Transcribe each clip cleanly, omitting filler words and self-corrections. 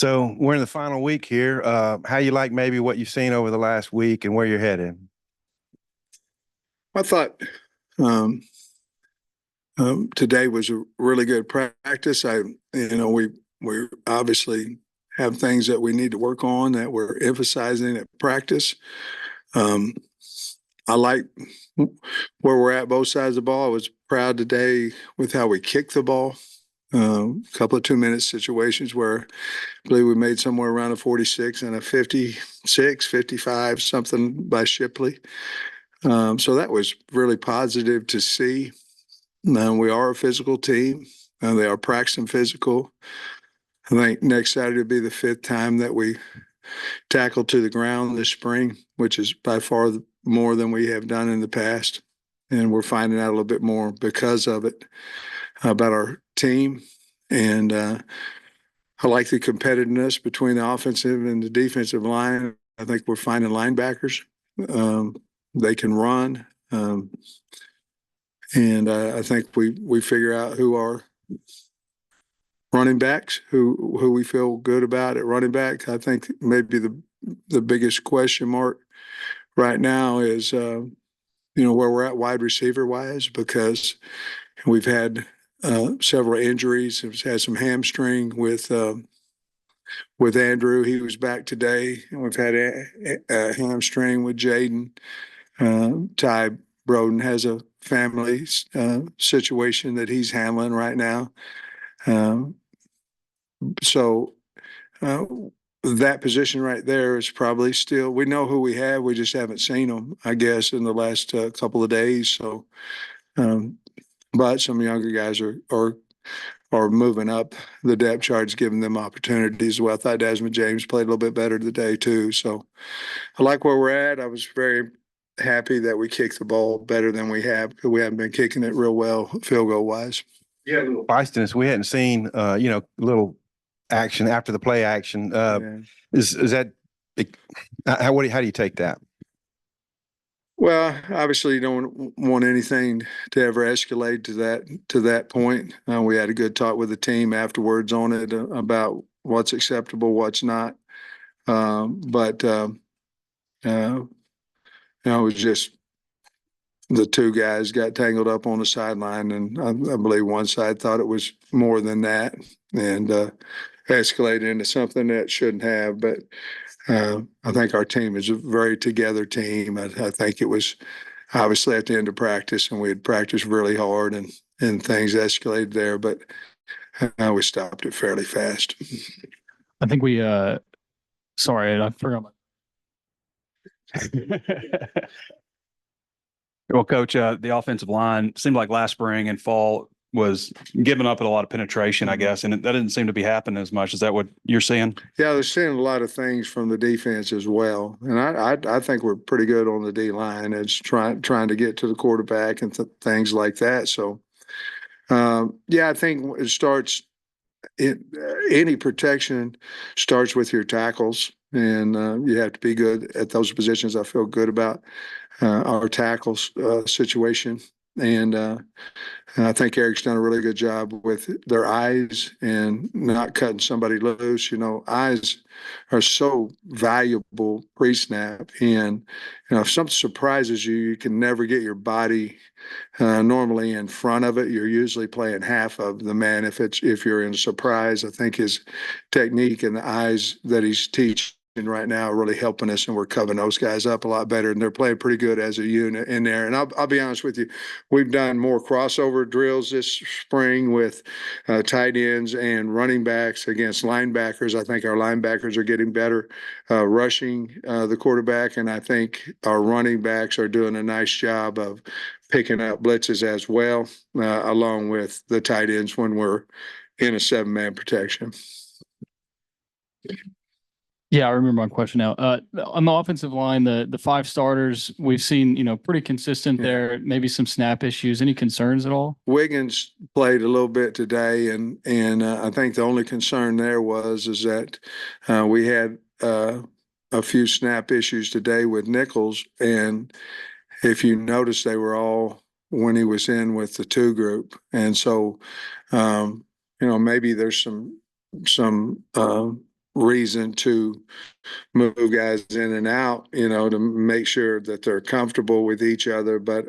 So we're in the final week here. How you like maybe what you've seen over the last week and where you're headed? I thought um, today was a really good practice. We obviously have things that we need to work on that we're emphasizing at practice. Um, I like where we're at both sides of the ball. I was proud today with how we kicked the ball. A couple of 2 minute situations where I believe we made somewhere around a 46 and a 56, 55, something by Shipley. So that was really positive to see. We are a physical team. They are practicing physical. I think next Saturday will be the fifth time that we tackle to the ground this spring, which is by far more than we have done in the past. And we're finding out a little bit more because of it about our team. And I like the competitiveness between the offensive and the defensive line. I think we're finding linebackers. Um, they can run. And I think we figure out who our running backs, who we feel good about at running back. I think maybe the biggest question mark right now is where we're at wide receiver wise, because we've had several injuries. We've had some hamstring with Andrew. He was back today, and we've had a hamstring with Jaden. Ty Broden has a family situation that he's handling right now. Um, so uh, that position right there is probably still, we know who we have. We just haven't seen them, I guess, in the last couple of days. So, um, but some younger guys are moving up the depth charts, giving them opportunities. Well, I thought Desmond James played a little bit better today too. So I like where we're at. I was very happy that we kicked the ball better than we have, because we haven't been kicking it real well field goal wise. Yeah, a little feistiness. We hadn't seen, little action after the play action. Yeah. Is that how do you take that? Well, obviously, you don't want anything to ever escalate to that point. We had a good talk with the team afterwards on it about what's acceptable, what's not. But it was just the two guys got tangled up on the sideline, and I believe one side thought it was more than that, and escalated into something that shouldn't have. But I think our team is a very together team. I think it was obviously at the end of practice, and we had practiced really hard, and things escalated there, but we stopped it fairly fast. I think we sorry, I forgot Well, coach, the offensive line seemed like last spring and fall was giving up at a lot of penetration, I guess, and that didn't seem to be happening as much. Is that what you're seeing? Yeah, they're seeing a lot of things from the defense as well, and I think we're pretty good on the D line. It's trying to get to the quarterback and things like that. So, yeah, I think it starts. Any protection starts with your tackles, and you have to be good at those positions. I feel good about our tackles situation, and I think Eric's done a really good job with their eyes and not cutting somebody loose. Eyes are so valuable pre-snap, and if something surprises you, you can never get your body normally in front of it. You're usually playing half of the man if you're in a surprise. I think his technique and the eyes that he's teaching right now are really helping us, and we're covering those guys up a lot better, and they're playing pretty good as a unit in there. And I'll be honest with you, we've done more crossover drills this spring with tight ends and running backs against linebackers. I think our linebackers are getting better rushing the quarterback, and I think our running backs are doing a nice job of picking up blitzes as well, along with the tight ends when we're in a 7-man protection. Yeah, I remember my question now. On the offensive line, the five starters we've seen, pretty consistent there. Maybe some snap issues. Any concerns at all? Wiggins played a little bit today, and I think the only concern there is that we had a few snap issues today with Nichols, and if you notice, they were all when he was in with the two group, and so maybe there's some reason to move guys in and out, to make sure that they're comfortable with each other. But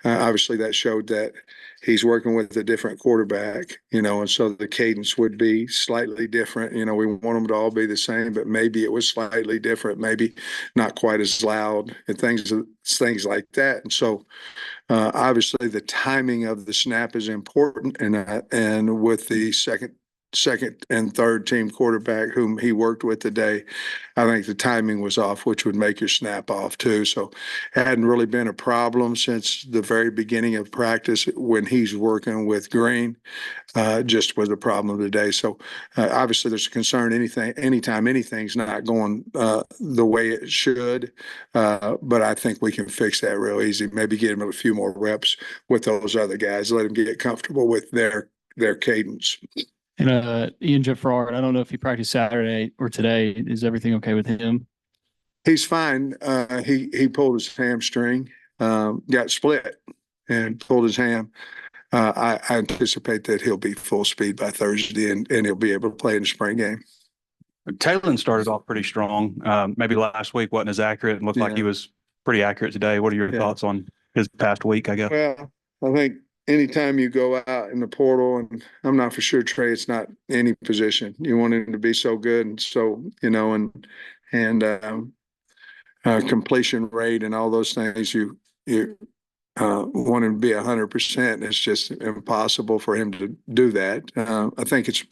obviously that showed that he's working with a different quarterback, and so the cadence would be slightly different. We want them to all be the same, but maybe it was slightly different, maybe not quite as loud and things like that. And so obviously the timing of the snap is important, and with the second and third team quarterback whom he worked with today, I think the timing was off, which would make your snap off too. So it hadn't really been a problem since the very beginning of practice when he's working with Green. Just was a problem today. So obviously there's a concern anytime anything's not going the way it should. But I think we can fix that real easy. Maybe get him a few more reps with those other guys, let him get comfortable with their cadence. And Ian Jeffrard, I don't know if he practiced Saturday or today. Is everything okay with him? He's fine. He pulled his hamstring, got split and pulled his ham. I anticipate that he'll be full speed by Thursday and he'll be able to play in the spring game. Taylor started off pretty strong. Maybe last week wasn't as accurate. It looked like he was pretty accurate today. What are your thoughts on his past week, I guess? Well, I think anytime you go out in the portal, and I'm not for sure, Trey, it's not any position. You want him to be so good and so, completion rate and all those things, you want him to be 100%. It's just impossible for him to do that. I think it's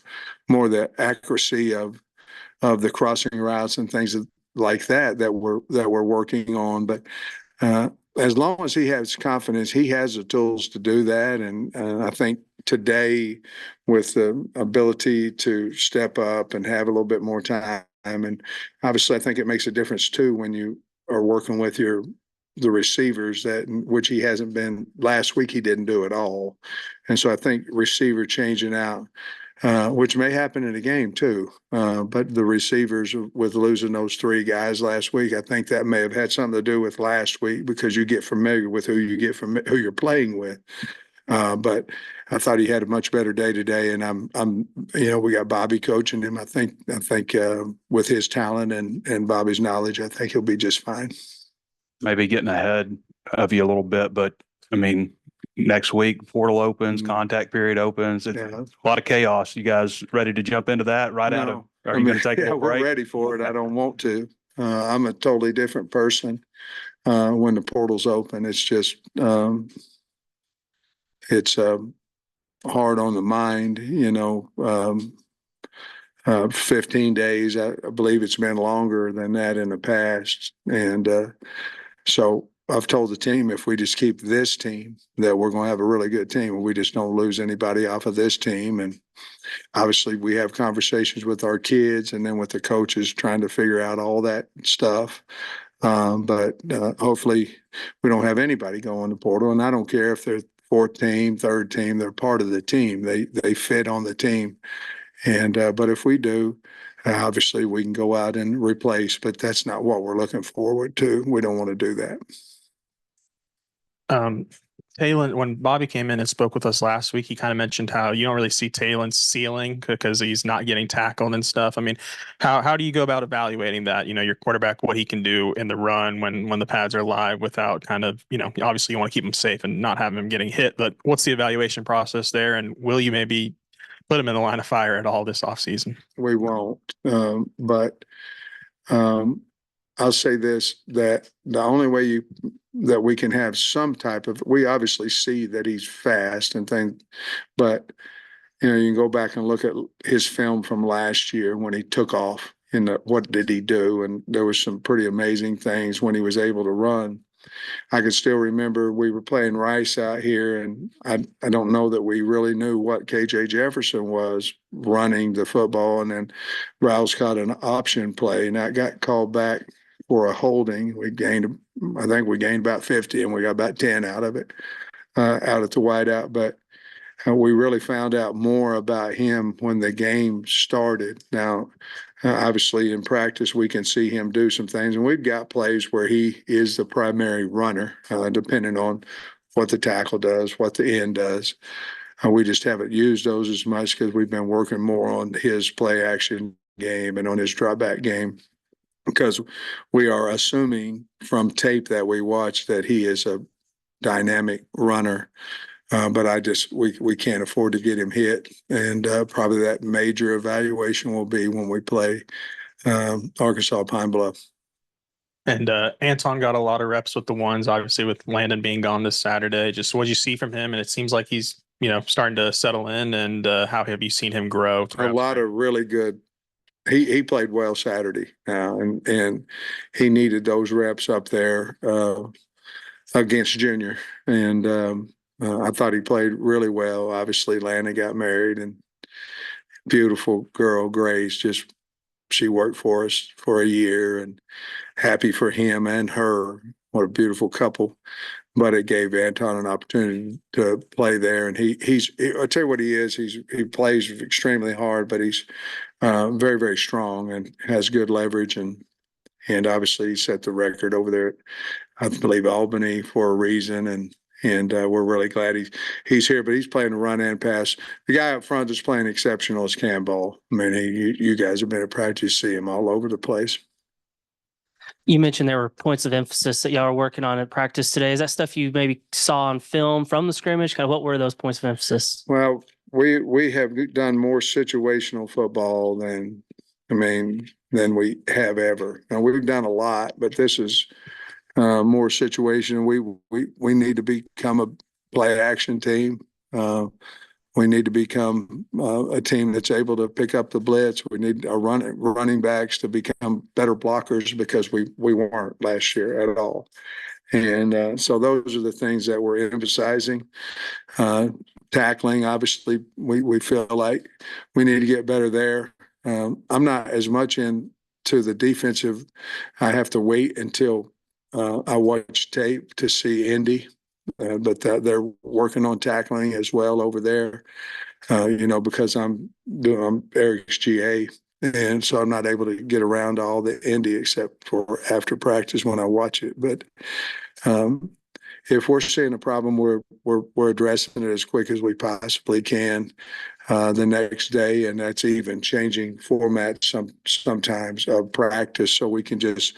more the accuracy of the crossing routes and things like that we're working on. But as long as he has confidence, he has the tools to do that. And I think today, with the ability to step up and have a little bit more time, and obviously I think it makes a difference too when you are working with the receivers, which he hasn't been. Last week he didn't do at all. And so I think receiver changing out, which may happen in a game too. But the receivers, with losing those three guys last week, I think that may have had something to do with last week, because you get familiar with who you're playing with. But I thought he had a much better day today, and we got Bobby coaching him. I think with his talent and Bobby's knowledge, I think he'll be just fine. Maybe getting ahead of you a little bit, but I mean, next week portal opens, contact period opens. It's a lot of chaos. You guys ready to jump into that Are you going to take a break? We're ready for it. I don't want to. I'm a totally different person when the portal's open. It's just it's hard on the mind, 15 days. I believe it's been longer than that in the past. And so I've told the team, if we just keep this team, that we're going to have a really good team. We just don't lose anybody off of this team. And obviously we have conversations with our kids and then with the coaches trying to figure out all that stuff. But hopefully we don't have anybody go in the portal. And I don't care if they're fourth team, third team, they're part of the team. They fit on the team. And but if we do, obviously we can go out and replace, but that's not what we're looking forward to. We don't want to do that. Taylor, when Bobby came in and spoke with us last week, he kind of mentioned how you don't really see Taylor's ceiling because he's not getting tackled and stuff. I mean, how do you go about evaluating that? Your quarterback, what he can do in the run when the pads are live without kind of, obviously you want to keep him safe and not have him getting hit, but what's the evaluation process there? And will you maybe put him in the line of fire at all this offseason? We won't. But I'll say this, that the only way that we can have some type of, we obviously see that he's fast and things, but you can go back and look at his film from last year when he took off and what did he do? And there was some pretty amazing things when he was able to run. I can still remember we were playing Rice out here, and I don't know that we really knew what KJ Jefferson was running the football, and then Rouse caught an option play, and that got called back for a holding. I think we gained about 50, and we got about 10 out of it, out at the wideout. But we really found out more about him when the game started. Now, obviously in practice, we can see him do some things, and we've got plays where he is the primary runner, depending on what the tackle does, what the end does. We just haven't used those as much because we've been working more on his play action game and on his drop back game, because we are assuming from tape that we watch that he is a dynamic runner. But we can't afford to get him hit. And probably that major evaluation will be when we play Arkansas Pine Bluff. And Anton got a lot of reps with the ones, obviously with Landon being gone this Saturday. Just what you see from him, and it seems like he's starting to settle in. And how have you seen him grow? A lot of really good. He played well Saturday, and he needed those reps up there against Junior. And I thought he played really well. Obviously, Landon got married, and beautiful girl Grace, she worked for us for a year, and happy for him and her. What a beautiful couple. But it gave Anton an opportunity to play there. And I'll tell you what he is. He plays extremely hard, but he's very, very strong and has good leverage. And obviously he set the record over there at, I believe, Albany for a reason. And we're really glad he's here, but he's playing the run and pass. The guy up front that's playing exceptional is Cam Ball. I mean, you guys have been at practice, see him all over the place. You mentioned there were points of emphasis that y'all are working on at practice today. Is that stuff you maybe saw on film from the scrimmage? Kind of what were those points of emphasis? Well, we have done more situational football than we have ever. Now, we've done a lot, but this is more situation. We need to become a play action team. We need to become a team that's able to pick up the blitz. We need our running backs to become better blockers, because we weren't last year at all. And so those are the things that we're emphasizing. Tackling, obviously, we feel like we need to get better there. I'm not as much into the defensive. I have to wait until I watch tape to see Indy. But they're working on tackling as well over there, because I'm Eric's GA, and so I'm not able to get around to all the Indy except for after practice when I watch it. But if we're seeing a problem, we're addressing it as quick as we possibly can the next day, and that's even changing formats sometimes of practice, so we can just.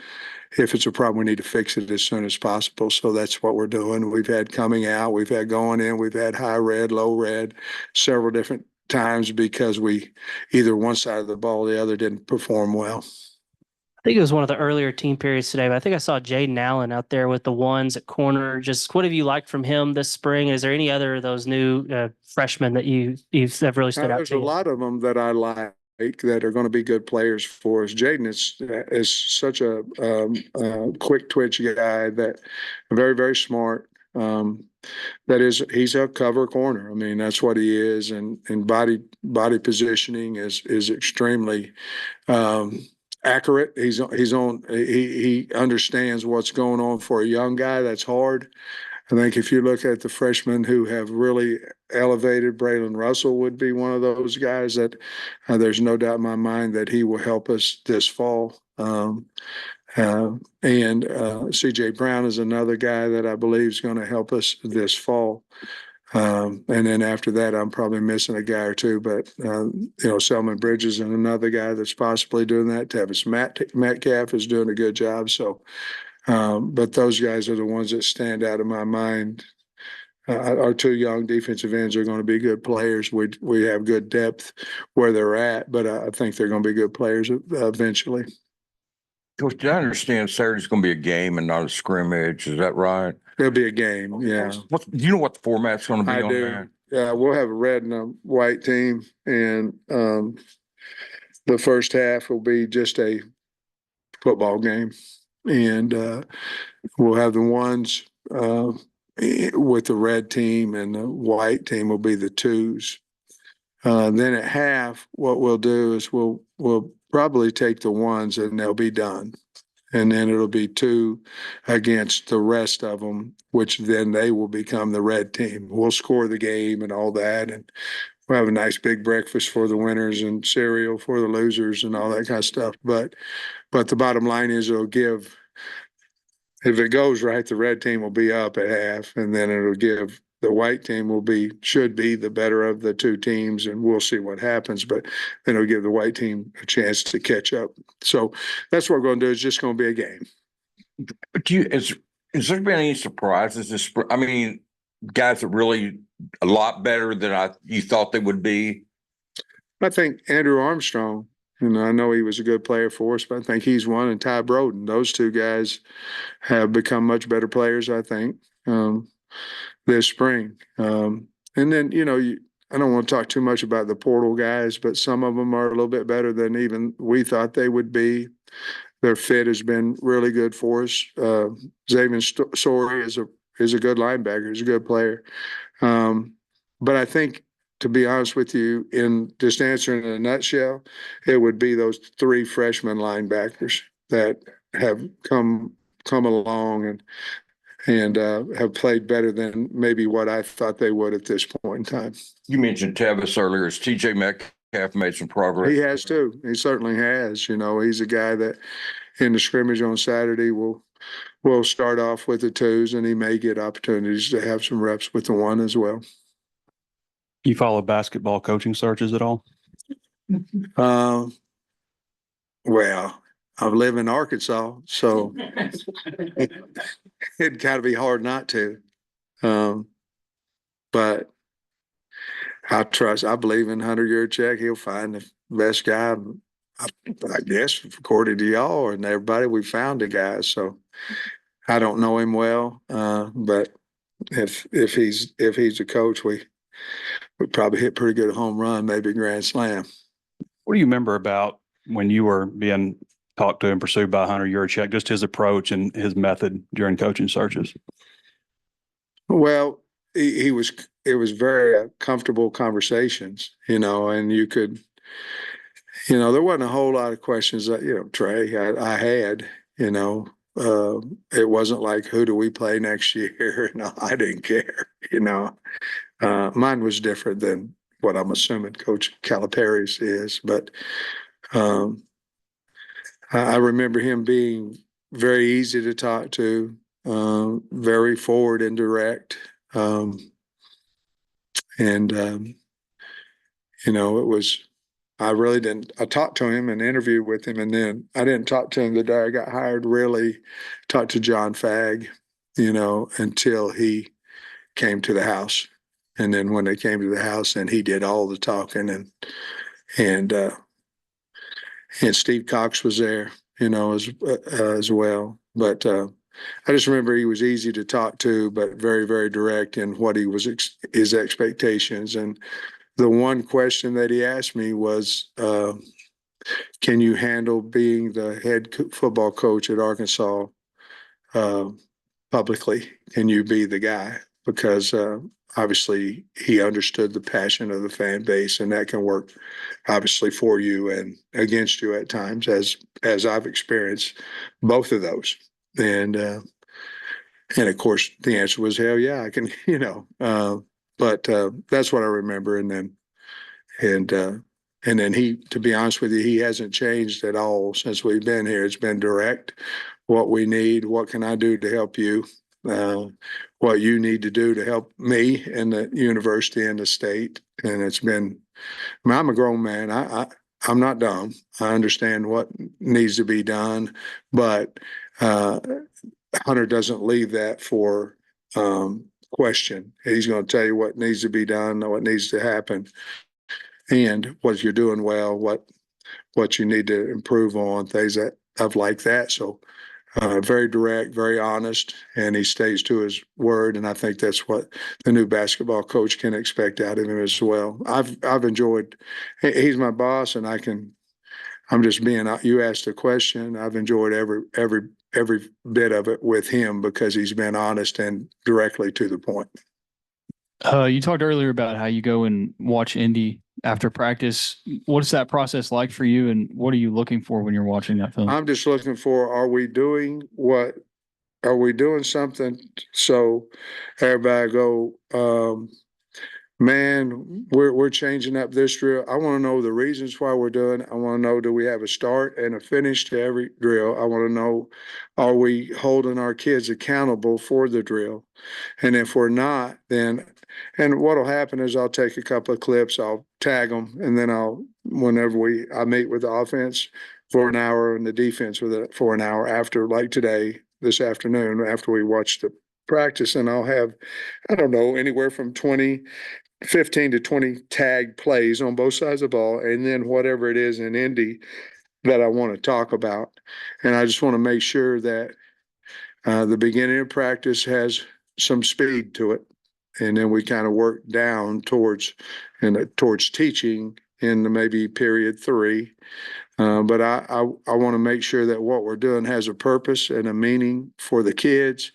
If it's a problem, we need to fix it as soon as possible. So that's what we're doing. We've had coming out, we've had going in, we've had high red, low red, several different times, because we either one side of the ball or the other didn't perform well. I think it was one of the earlier team periods today, but I think I saw Jaden Allen out there with the ones at corner. Just what have you liked from him this spring? Is there any other of those new freshmen that you've really stood out There's to you? a lot of them that I like that are going to be good players for us. Jaden is such a quick twitch guy, that very, very smart. He's a cover corner. I mean, that's what he is, and body positioning is extremely accurate. He understands what's going on for a young guy. That's hard. I think if you look at the freshmen who have really elevated, Braylon Russell would be one of those guys that there's no doubt in my mind that he will help us this fall. And CJ Brown is another guy that I believe is going to help us this fall. And then after that, I'm probably missing a guy or two, but Selman Bridges and another guy that's possibly doing that. Tavis Metcalf is doing a good job. So, but those guys are the ones that stand out in my mind. Our two young defensive ends are going to be good players. We have good depth where they're at, but I think they're going to be good players eventually. Coach, did I understand Saturday's going to be a game and not a scrimmage? Is that right? It'll be a game, yeah. Do you know what the format's going to be I on do. that? Yeah, we'll have a red and a white team, and the first half will be just a football game, and we'll have the ones with the red team, and the white team will be the twos. Then at half, what we'll do is we'll probably take the ones and they'll be done. And then it'll be two against the rest of them, which then they will become the red team. We'll score the game and all that. And we'll have a nice big breakfast for the winners and cereal for the losers and all that kind of stuff. But the bottom line is it'll give, if it goes right, the red team will be up at half, and then it'll give the white team should be the better of the two teams, and we'll see what happens, but then it'll give the white team a chance to catch up. So that's what we're going to do. It's just going to be a game. But has there been any surprises this spring? I mean, guys that really a lot better than you thought they would be. I think Andrew Armstrong, I know he was a good player for us, but I think he's one, and Ty Broden. Those two guys have become much better players, I think, this spring. And then, I don't want to talk too much about the portal guys, but some of them are a little bit better than even we thought they would be. Their fit has been really good for us. Xavier Story is a good linebacker. He's a good player. But I think, to be honest with you, in just answering in a nutshell, it would be those three freshman linebackers that have come along and have played better than maybe what I thought they would at this point in time. You mentioned Tevis earlier. Has TJ Metcalf made some progress? He has too. He certainly has. He's a guy that in the scrimmage on Saturday will start off with the twos, and he may get opportunities to have some reps with the one as well. You follow basketball coaching searches at all? Well, I live in Arkansas, so it'd kind of be hard not to. But I believe in Hunter Yurchek. He'll find the best guy. I guess, according to y'all and everybody, we found a guy. So I don't know him well, but if he's a coach, we probably hit pretty good home run, maybe grand slam. What do you remember about when you were being talked to and pursued by Hunter Yurchek, just his approach and his method during coaching searches? Well, it was very comfortable conversations, and you could, there wasn't a whole lot of questions that, Trey, I had, it wasn't like, who do we play next year? No, I didn't care, mine was different than what I'm assuming Coach Calipari's is, but I remember him being very easy to talk to, very forward and direct. I talked to him and interviewed with him, and then I didn't talk to him the day I got hired, really talked to John Fagg, until he came to the house. And then when they came to the house, and he did all the talking, and Steve Cox was there, as well. But I just remember he was easy to talk to, but very, very direct in what he was his expectations. And the one question that he asked me was, can you handle being the head football coach at Arkansas publicly? Can you be the guy? Because obviously he understood the passion of the fan base, and that can work obviously for you and against you at times, as I've experienced both of those. And of course the answer was, hell yeah, I can, but that's what I remember. And then he, to be honest with you, he hasn't changed at all since we've been here. It's been direct. What we need, what can I do to help you? What you need to do to help me and the university and the state. And it's been, I'm a grown man. I'm not dumb. I understand what needs to be done, but Hunter doesn't leave that for question. He's going to tell you what needs to be done, what needs to happen, and what you're doing well, what you need to improve on, things like that. So very direct, very honest, and he stays to his word. And I think that's what the new basketball coach can expect out of him as well. I've enjoyed. He's my boss, and I'm just being. You asked a question. I've enjoyed every bit of it with him because he's been honest and directly to the point. You talked earlier about how you go and watch Indy after practice. What is that process like for you, and what are you looking for when you're watching that film? I'm just looking for, are we doing something so everybody go, Man, we're changing up this drill. I want to know the reasons why we're doing it. I want to know, do we have a start and a finish to every drill? I want to know, are we holding our kids accountable for the drill? And if we're not, then, and what'll happen is I'll take a couple of clips, I'll tag them, and then whenever I meet with the offense for an hour and the defense for an hour after, like today, this afternoon, after we watch the practice, and I'll have, I don't know, anywhere from 15 to 20 tag plays on both sides of the ball, and then whatever it is in Indy that I want to talk about. And I just want to make sure that the beginning of practice has some speed to it. And then we kind of work down towards teaching in maybe period 3. But I want to make sure that what we're doing has a purpose and a meaning for the kids,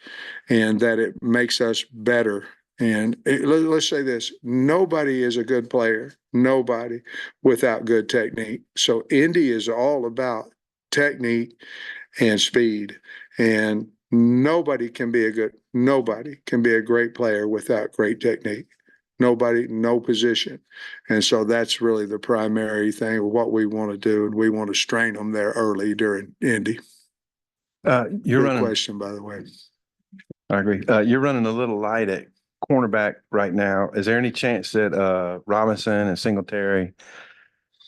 and that it makes us better. And let's say this, nobody is a good player, nobody, without good technique. So Indy is all about technique and speed. And nobody can be a great player without great technique. Nobody, no position. And so that's really the primary thing of what we want to do. And we want to strain them there early during Indy. You're Good running. question, by the way. I agree. You're running a little light at cornerback right now. Is there any chance that Robinson and Singletary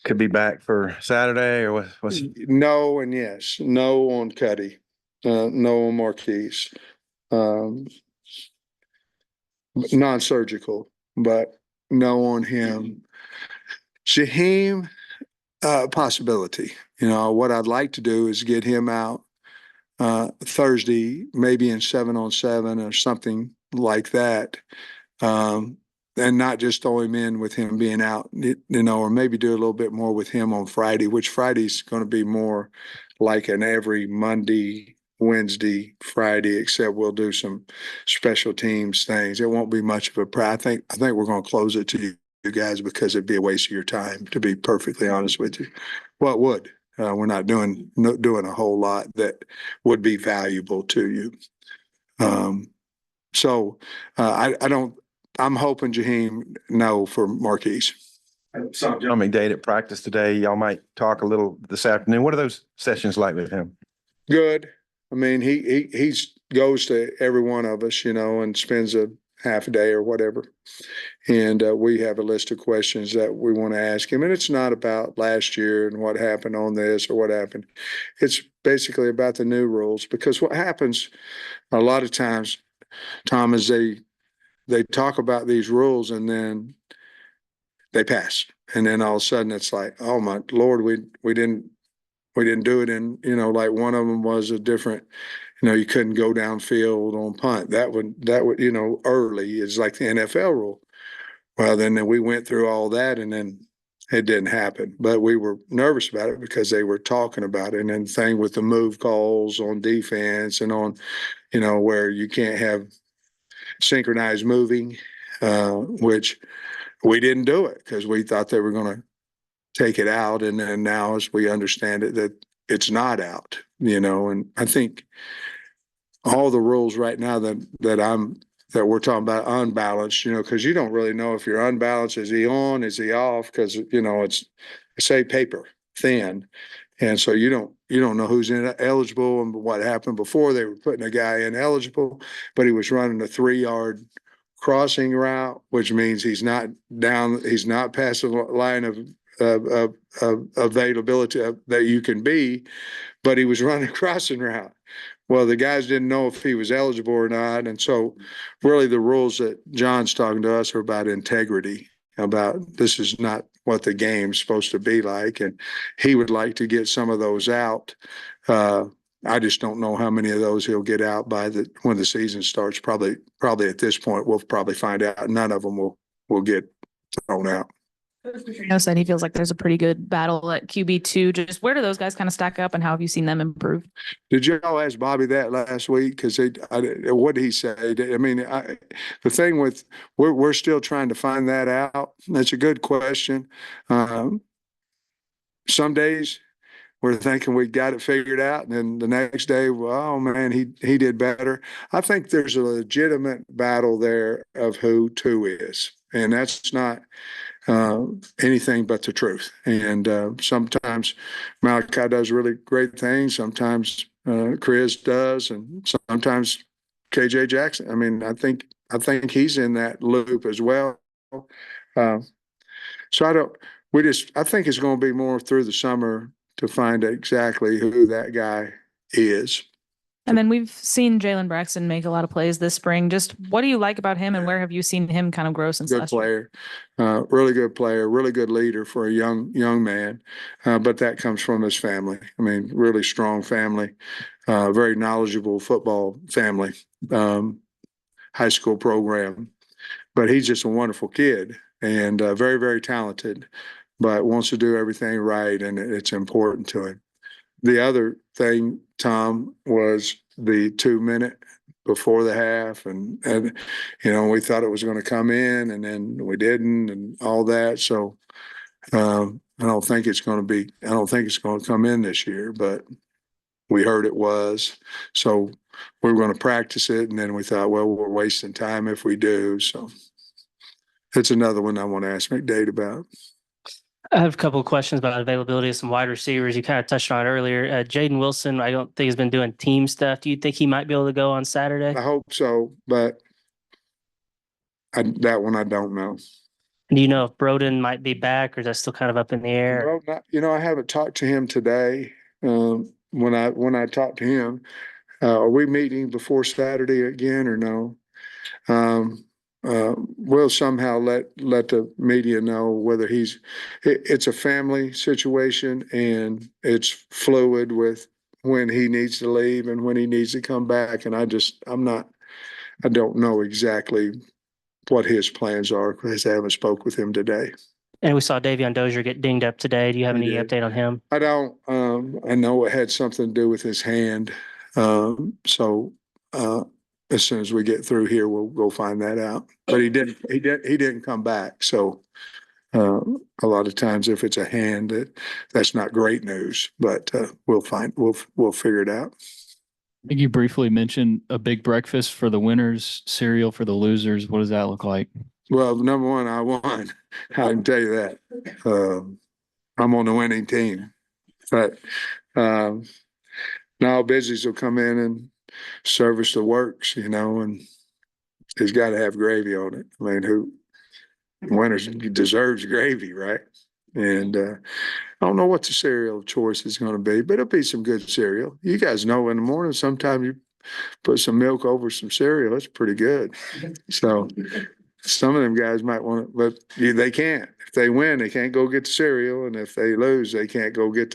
could be back for Saturday, or what's No and yes. No on Cuddy. No on Marquise. Non-surgical, but no on him. Shaheem, possibility. You know, what I'd like to do is get him out Thursday, maybe in 7-on-7 or something like that. And not just throw him in with him being out, you know, or maybe do a little bit more with him on Friday, which Friday's going to be more like an every Monday, Wednesday, Friday, except we'll do some special teams things. It won't be much of a I think we're going to close it to you guys because it'd be a waste of your time, to be perfectly honest with you. Well, it would. We're not doing a whole lot that would be valuable to you. So I don't. I'm hoping Jaheim no for Marquise. John McDade at practice today? Y'all might talk a little this afternoon. What are those sessions like with him? Good. I mean, he goes to every one of us, you know, and spends a half a day or whatever. And we have a list of questions that we want to ask him. And it's not about last year and what happened on this or what happened. It's basically about the new rules, because what happens a lot of times, Tom, is they talk about these rules and then they pass. And then all of a sudden it's like, oh my Lord, we didn't do it. And, you know, like one of them was a different, you know, you couldn't go downfield on punt. That would, you know, early is like the NFL rule. Well, then we went through all that and then it didn't happen. But we were nervous about it because they were talking about it. And then the thing with the move calls on defense and on, you know, where you can't have synchronized moving, which we didn't do it because we thought they were going to take it out. And then now, as we understand it, that it's not out, you know. And I think all the rules right now that we're talking about unbalanced, you know, because you don't really know if you're unbalanced. Is he on? Is he off? Because, you know, it's say paper thin. And so you don't know who's eligible. And what happened before, they were putting a guy in eligible, but he was running a 3-yard crossing route, which means he's not past the line of availability that you can be, but he was running a crossing route. Well, the guys didn't know if he was eligible or not. And so really the rules that John's talking to us are about integrity, about this is not what the game's supposed to be like. And he would like to get some of those out. I just don't know how many of those he'll get out when the season starts. Probably at this point, we'll probably find out. None of them will get thrown out. Said he feels like there's a pretty good battle at QB2. Just where do those guys kind of stack up, and how have you seen them improve? Did y'all ask Bobby that last week? Because what did he say? I mean, the thing with we're still trying to find that out. That's a good question. Some days we're thinking we got it figured out, and then the next day, oh man, he did better. I think there's a legitimate battle there of who 2 is. and that's not anything but the truth. And sometimes Malachi does really great things. Sometimes Chris does, and sometimes KJ Jackson. I mean, I think he's in that loop as well. So I don't. I think it's going to be more through the summer to find exactly who that guy is. And then we've seen Jalen Braxton make a lot of plays this spring. Just what do you like about him, and where have you seen him kind of grow since Good last year? player, really good player, really good leader for a young man. But that comes from his family. I mean, really strong family, very knowledgeable football family, high school program. But he's just a wonderful kid and very, very talented, but wants to do everything right, and it's important to him. The other thing, Tom, was the 2 minute before the half, and we thought it was going to come in, and then we didn't, and all that. So I don't think it's going to come in this year, but we heard it was. So we were going to practice it, and then we thought, well, we're wasting time if we do. So it's another one I want to ask McDade about. I have a couple of questions about availability of some wide receivers. You kind of touched on it earlier. Jaden Wilson, I don't think has been doing team stuff. Do you think he might be able to go on Saturday? I hope so, but that one I don't know. Do you know if Broden might be back, or is that still kind of up in the air? Well, I haven't talked to him today. When I talked to him, are we meeting before Saturday again or no? We'll somehow let the media know whether it's a family situation and it's fluid with when he needs to leave and when he needs to come back. And I don't know exactly what his plans are because I haven't spoke with him today. And we saw Davion Dozier get dinged up today. Do you have He any did. update on him? I don't. I know it had something to do with his hand. So as soon as we get through here, we'll go find that out. But he didn't. He didn't come back. So a lot of times, if it's a hand, that's not great news. But we'll figure it out. I think you briefly mentioned a big breakfast for the winners, cereal for the losers. What does that look like? Well, number one, I won. I can tell you that. I'm on the winning team. But now Busies will come in and service the works, and he's got to have gravy on it. I mean, who winners deserves gravy, right? And I don't know what the cereal choice is going to be, but it'll be some good cereal. You guys know in the morning, sometimes you put some milk over some cereal. It's pretty good. So some of them guys might want it, but they can't. If they win, they can't go get the cereal. And if they lose, they can't go get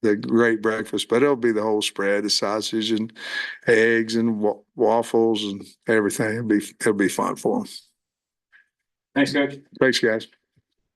the great breakfast. But it'll be the whole spread, the sausage and eggs and waffles and everything. It'll be fun for them. Thanks, Coach. Thanks, guys.